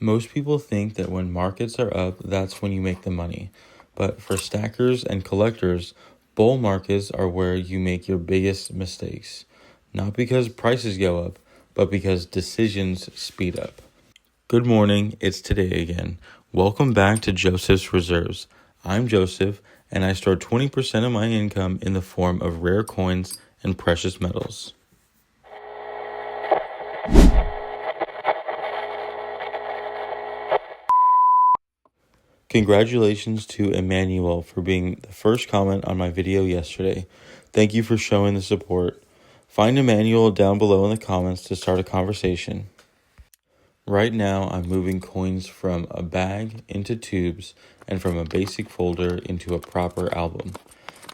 Most people think that when markets are up, that's when you make the money. But for stackers and collectors, bull markets are where you make your biggest mistakes. Not because prices go up, but because decisions speed up. Good morning, it's today again. Welcome back to Joseph's Reserves. I'm Joseph, and I store 20% of my income in the form of rare coins and precious metals. Congratulations to Emmanuel for being the first comment on my video yesterday. Thank you for showing the support. Find Emmanuel down below in the comments to start a conversation. Right now, I'm moving coins from a bag into tubes and from a basic folder into a proper album.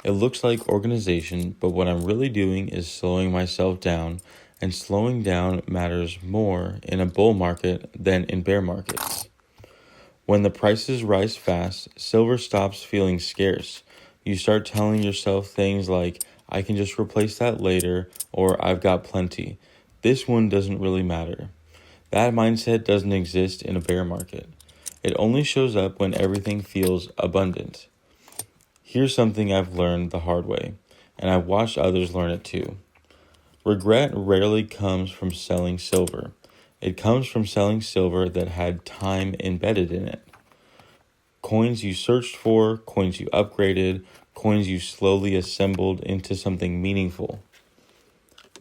It looks like organization, but what I'm really doing is slowing myself down, and slowing down matters more in a bull market than in bear markets. When the prices rise fast, silver stops feeling scarce. You start telling yourself things like, I can just replace that later, or I've got plenty. This one doesn't really matter. That mindset doesn't exist in a bear market. It only shows up when everything feels abundant. Here's something I've learned the hard way, and I've watched others learn it too. Regret rarely comes from selling silver. It comes from selling silver that had time embedded in it. Coins you searched for, coins you upgraded, coins you slowly assembled into something meaningful.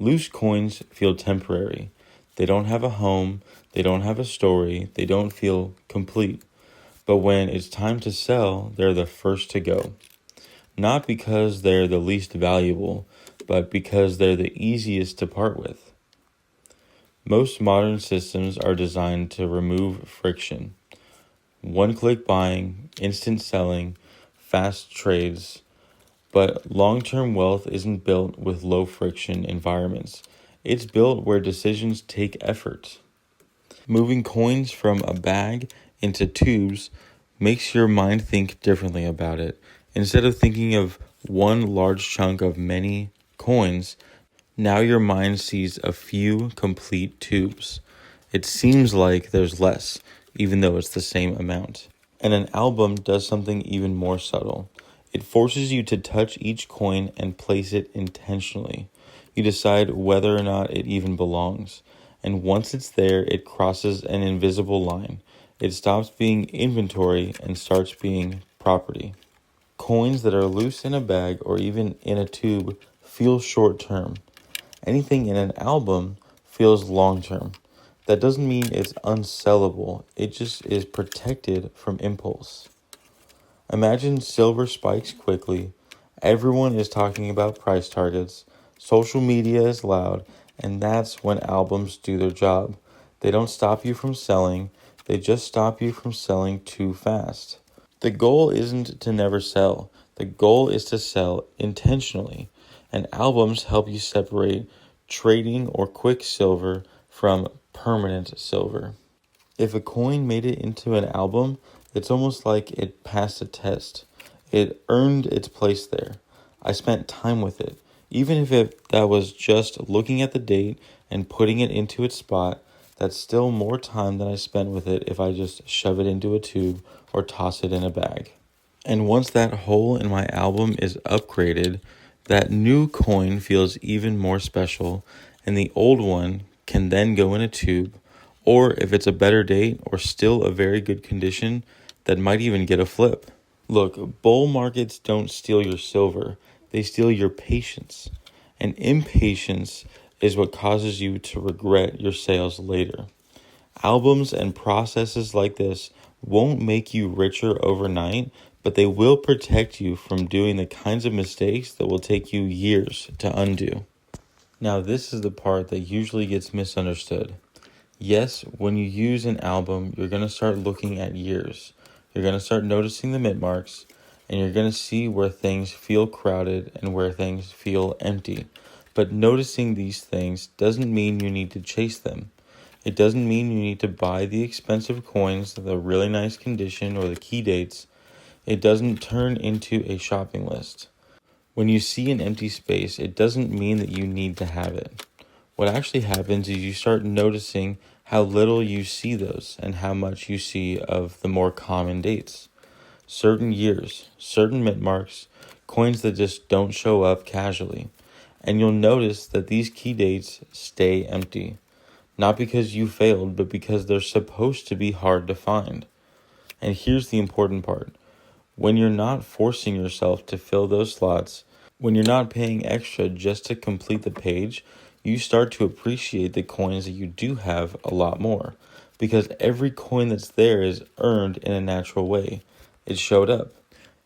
Loose coins feel temporary. They don't have a home, they don't have a story, they don't feel complete. But when it's time to sell, they're the first to go. Not because they're the least valuable, but because they're the easiest to part with. Most modern systems are designed to remove friction. One-click buying, instant selling, fast trades. But long-term wealth isn't built with low-friction environments. It's built where decisions take effort. Moving coins from a bag into tubes makes your mind think differently about it. Instead of thinking of one large chunk of many coins, now your mind sees a few complete tubes. It seems like there's less, even though it's the same amount. And an album does something even more subtle. It forces you to touch each coin and place it intentionally. You decide whether or not it even belongs. And once it's there, it crosses an invisible line. It stops being inventory and starts being property. Coins that are loose in a bag or even in a tube feel short-term. Anything in an album feels long-term. That doesn't mean it's unsellable. It just is protected from impulse. Imagine silver spikes quickly. Everyone is talking about price targets. Social media is loud, and that's when albums do their job. They don't stop you from selling. They just stop you from selling too fast. The goal isn't to never sell. The goal is to sell intentionally. And albums help you separate trading or quick silver from permanent silver. If a coin made it into an album, it's almost like it passed a test. It earned its place there. I spent time with it. Even if that was just looking at the date and putting it into its spot, that's still more time than I spent with it if I just shove it into a tube or toss it in a bag. And once that hole in my album is upgraded, that new coin feels even more special, and the old one can then go in a tube, or if it's a better date or still a very good condition, that might even get a flip. Look, bull markets don't steal your silver, they steal your patience. And impatience is what causes you to regret your sales later. Albums and processes like this won't make you richer overnight, but they will protect you from doing the kinds of mistakes that will take you years to undo. Now, this is the part that usually gets misunderstood. Yes, when you use an album, you're going to start looking at years. You're going to start noticing the mint marks, and you're going to see where things feel crowded and where things feel empty. But noticing these things doesn't mean you need to chase them. It doesn't mean you need to buy the expensive coins, the really nice condition, or the key dates. It doesn't turn into a shopping list. When you see an empty space, it doesn't mean that you need to have it. What actually happens is you start noticing how little you see those and how much you see of the more common dates. Certain years, certain mint marks, coins that just don't show up casually. And you'll notice that these key dates stay empty. Not because you failed, but because they're supposed to be hard to find. And here's the important part. When you're not forcing yourself to fill those slots, when you're not paying extra just to complete the page, you start to appreciate the coins that you do have a lot more. Because every coin that's there is earned in a natural way. It showed up.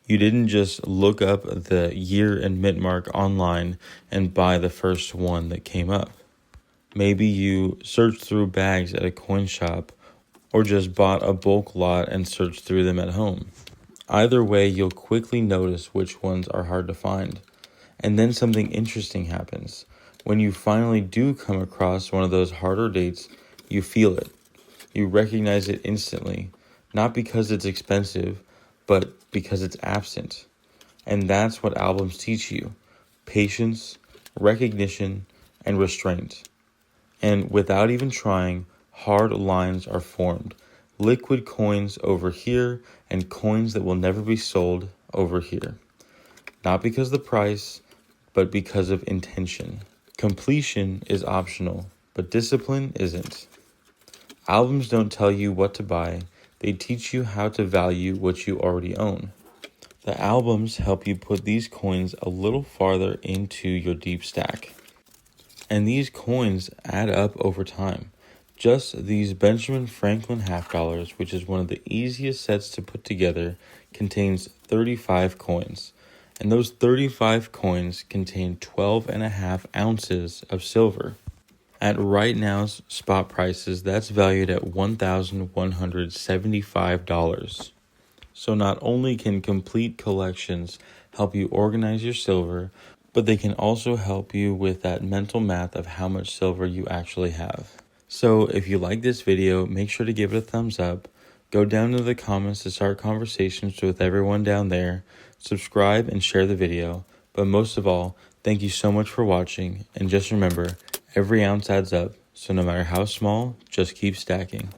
You didn't just look up the year and mint mark online and buy the first one that came up. Maybe you searched through bags at a coin shop or just bought a bulk lot and searched through them at home. Either way, you'll quickly notice which ones are hard to find. And then something interesting happens. When you finally do come across one of those harder dates, you feel it. You recognize it instantly, not because it's expensive, but because it's absent. And that's what albums teach you: patience, recognition, and restraint. And without even trying, hard lines are formed. Liquid coins over here and coins that will never be sold over here. Not because of the price, but because of intention. Completion is optional, but discipline isn't. Albums don't tell you what to buy, they teach you how to value what you already own. The albums help you put these coins a little farther into your deep stack. And these coins add up over time. Just these Benjamin Franklin half dollars, which is one of the easiest sets to put together, contains 35 coins. And those 35 coins contain 12.5 ounces of silver. At right now's spot prices, that's valued at $1,175. So not only can complete collections help you organize your silver, but they can also help you with that mental math of how much silver you actually have. So if you like this video, make sure to give it a thumbs up. Go down to the comments to start conversations with everyone down there. Subscribe and share the video. But most of all, thank you so much for watching. And just remember, every ounce adds up. So no matter how small, just keep stacking.